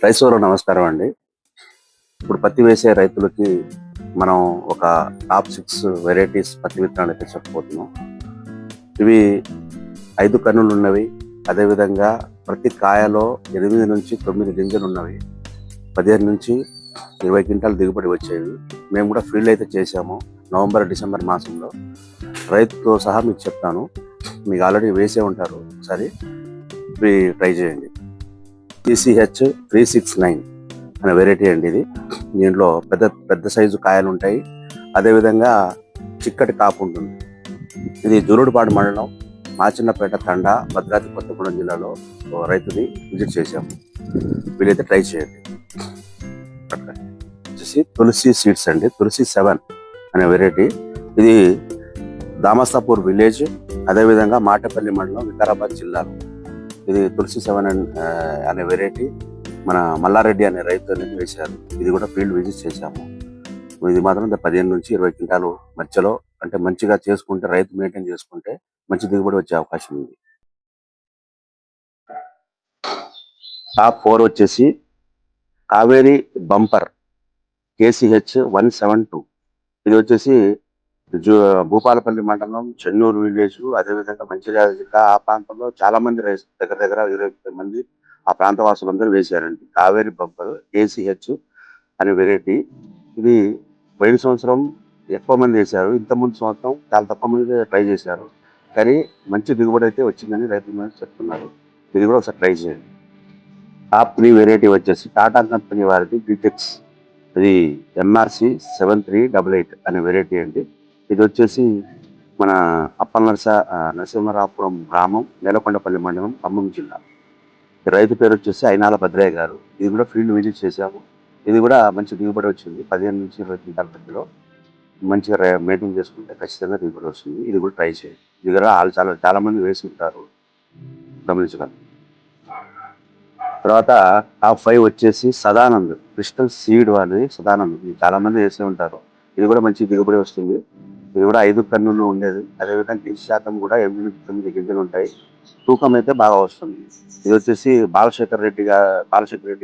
రైతులకు నమస్కారం అండి. ఇప్పుడు పత్తి వేసే రైతులకి మనం ఒక టాప్ 6 వెరైటీస్ పత్తి విత్తనాలు అయితే చెప్పబోతున్నాం. ఇవి 5 కన్నులు ఉన్నవి. అదేవిధంగా ప్రతి కాయలో 8 నుంచి 9 గింజలు ఉన్నవి. 15 నుంచి 20 క్వింటాలు దిగుబడి వచ్చేవి. మేము కూడా ఫీల్డ్ అయితే చేసాము నవంబర్ డిసెంబర్ మాసంలో. రైతుతో సహా మీకు చెప్తాను. మీకు ఆల్రెడీ వేసే ఉంటారు, ఒకసారి ఇవి ట్రై చేయండి. TCH 369 అనే వెరైటీ అండి ఇది. దీంట్లో పెద్ద పెద్ద సైజు కాయలు ఉంటాయి. అదేవిధంగా చిక్కటి కాపు ఉంటుంది. ఇది జూలుడుపాడు మండలం మాచిన్నపేట తండా భద్రాద్రి కొత్తగూడెం జిల్లాలో రైతుని విజిట్ చేశాము. వీలైతే ట్రై చేయండి. వచ్చేసి తులసి సీడ్స్ అండి, తులసి 7 అనే వెరైటీ. ఇది దామస్తాపూర్ విలేజ్, అదేవిధంగా మాటపల్లి మండలం వికారాబాద్ జిల్లాలో. ఇది తులసి 7 అనే వెరైటీ మన మల్లారెడ్డి అనే రైతు అనేది వేశారు. ఇది కూడా ఫీల్డ్ విజిట్ చేశాము. ఇది మాత్రం 15 నుంచి 20 క్వింటాలు మధ్యలో, అంటే మంచిగా చేసుకుంటే, రైతు మెయింటైన్ చేసుకుంటే మంచి దిగుబడి వచ్చే అవకాశం ఉంది. టాప్ 4 వచ్చేసి కావేరి బంపర్ KCH 172. ఇది వచ్చేసి భూపాలపల్లి మండలం చెన్నూరు విలేజ్, అదేవిధంగా మంచిర్యాల జిల్లా. ఆ ప్రాంతంలో చాలా మంది రైతు దగ్గర 20 మంది ఆ ప్రాంత వాసులందరూ వేశారండి. కావేరి బంపర్ KCH అనే వెరైటీ. ఇది పోయిన సంవత్సరం ఎక్కువ మంది వేశారు. ఇంతకుముందు సంవత్సరం చాలా తక్కువ మంది ట్రై చేశారు, కానీ మంచి దిగుబడి అయితే వచ్చిందని రైతులు చెప్తున్నారు. ఇది కూడా ఒకసారి ట్రై చేయండి. టాప్ 3 వెరైటీ వచ్చేసి టాటా కంపెనీ వారిది బిటెక్స్. ఇది MRC 7388 అనే వెరైటీ అండి. ఇది వచ్చేసి మన నరసింహరాపురం గ్రామం, నేలకొండపల్లి మండలం, ఖమ్మం జిల్లా. రైతు పేరు వచ్చేసి అయినాల భద్రయ్య గారు. ఇది కూడా ఫీల్డ్ విజిట్ చేశాము. ఇది కూడా మంచి దిగుబడి వచ్చింది. 15 నుంచి 20 క్వింటాల మధ్యలో మంచిగా మెయింటైన్ చేసుకుంటే ఖచ్చితంగా దిగుబడి వస్తుంది. ఇది కూడా ట్రై చేయండి. ఇది కూడా చాలా మంది వేసి ఉంటారు, గమనించగలరు. తర్వాత టాప్ 5 వచ్చేసి సదానంద్ క్రిస్టల్ సీడ్ వాళ్ళది. సదానంద్ ఇది చాలా మంది వేసే ఉంటారు. ఇది కూడా మంచి దిగుబడి వస్తుంది. ఇది కూడా 5 కన్నులు ఉండేది. అదేవిధంగా 20% కూడా 8-9 గింజలు ఉంటాయి. తూకం అయితే బాగా వస్తుంది. ఇది వచ్చేసి బాలశేఖర్ రెడ్డి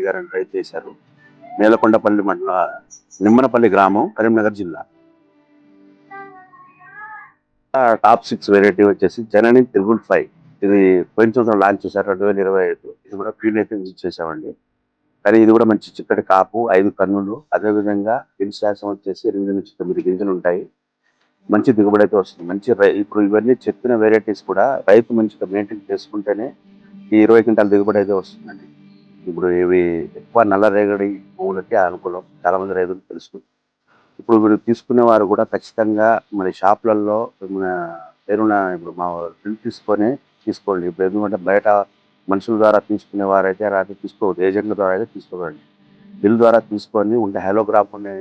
గారు అని రైతు చేశారు. నేలకొండపల్లి మండల నిమ్మనపల్లి గ్రామం, కరీంనగర్ జిల్లా. టాప్ 6 వెరైటీ వచ్చేసి జనని 555. ఇది పోయిన సంవత్సరం లాంచ్ చేశారు, 2025. ఇది కూడా ఫీల్డ్ అయితే విజిట్ చేశామండి. కానీ ఇది కూడా మంచి చిక్కటి కాపు, 5 కన్నులు. అదేవిధంగా శాతం వచ్చేసి 8 నుంచి 9 గింజలు ఉంటాయి. మంచి దిగుబడి అయితే వస్తుంది. ఇప్పుడు ఇవన్నీ చెప్పిన వెరైటీస్ కూడా రైతు మంచిగా మెయింటైన్ చేసుకుంటేనే ఈ 20 క్వింటాల దిగుబడి అయితే వస్తుందండి. ఇప్పుడు ఇవి ఎక్కువ నల్లరేగడి పువ్వులకి అనుకూలం, చాలా మంది రైతులు తెలుసు. ఇప్పుడు మీరు తీసుకునే వారు కూడా ఖచ్చితంగా మరి షాపులలో మన పేరున్న ఇప్పుడు మా బిల్ తీసుకోండి. ఇప్పుడు ఎందుకంటే బయట మనుషుల ద్వారా తీసుకునే వారైతే రాత్రి తీసుకోవద్దు, ఏజెంట్ల ద్వారా అయితే తీసుకోకండి. బిల్ ద్వారా తీసుకొని ఉండే హైలోగ్రాఫ్ ఉండే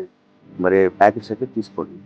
మరి ప్యాకెట్స్ అయితే తీసుకోండి.